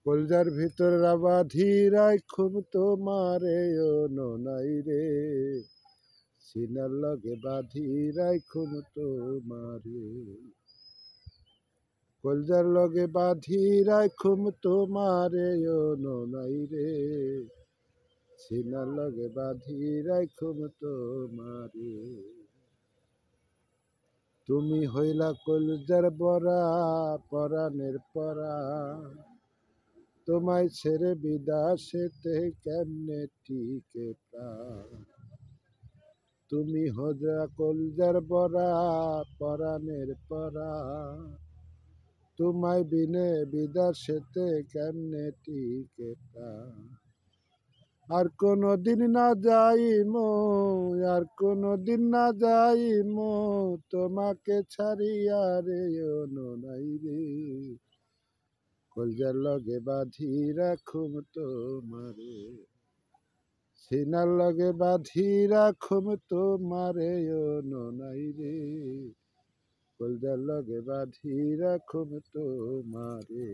কলজার ভিতর বাঁধি রাখুম তোমারে ও ননাই রে, সিনার লগে বাঁধি রাখুম তোমারে। কলজার লগে বাঁধি রাখুম তোমারে ও ননাই রে, সিনার লগে বাঁধি রাখুম তোমারে। তুমি হইলা কলজার বরা পরাণের পরা, তোমায় ছেড়ে বিদাসেতে কেমনে টিকে প্রাণ। তুমি হইলা কলজার বরা পরাণের পরা, তোমায় বিনে বিদাসেতে কেমনে টিকে প্রাণ। আর কোনদিন না যাইমো, আর কোনদিন না যাইমো তোমাকে ছাড়িয়া রে ও ননাই রে, কলজার লগে বাঁধি রাখুম তোমারে, সিনার লগে বাঁধি রাখুম তোমারে ও ননাই রে, কলজার লগে বাঁধি রাখুম তোমারে।